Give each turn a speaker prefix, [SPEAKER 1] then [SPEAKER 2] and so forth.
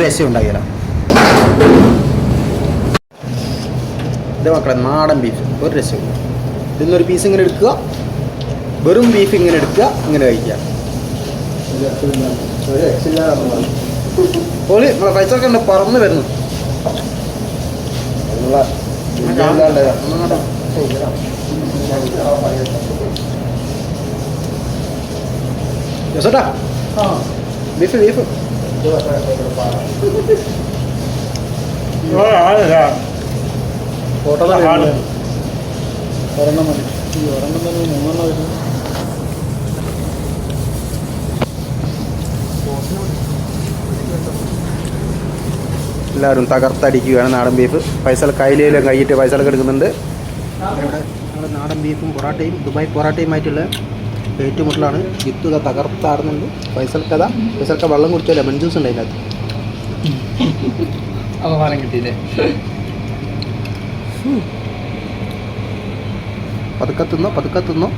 [SPEAKER 1] രസം ഉണ്ടാകില്ല. ഇത് മക്കളെ നാടൻ ബീഫ് ഒരു രസമില്ല. ഇതിന്നൊരു പീസ് ഇങ്ങനെ എടുക്കുക, വെറും ബീഫ് ഇങ്ങനെ എടുക്കുക, ഇങ്ങനെ കഴിക്കുക. ഓല് നമ്മളെ പൈസ ഒക്കെ ഉണ്ട് പറന്ന് വരുന്നു. ജോസേട്ടാ ബീഫ് ബീഫ് ഫോട്ടോ ഒരെണ്ണം മതി. ഒരെണ്ണം തന്നെ 3 വരുന്നു. എല്ലാവരും തകർത്തടിക്കുകയാണ് നാടൻ ബീഫ്. പൈസ കയ്യിലെല്ലാം കൈയിട്ട് പൈസകളൊക്കെ എടുക്കുന്നുണ്ട്. ഇവിടെ നമ്മുടെ നാടൻ ബീഫും പൊറാട്ടയും ദുബായ് പൊറാട്ടയുമായിട്ടുള്ള ഏറ്റുമുട്ടലാണ്. ജിത്തുക തകർത്താടുന്നുണ്ട്. പൈസൽക്ക വെള്ളം കുടിച്ചോ, ലെമൺ ജ്യൂസ് ഉണ്ട് അതിനകത്ത്.
[SPEAKER 2] അപമാനം കിട്ടിയില്ലേ?
[SPEAKER 1] പതുക്കെ തിന്നോ.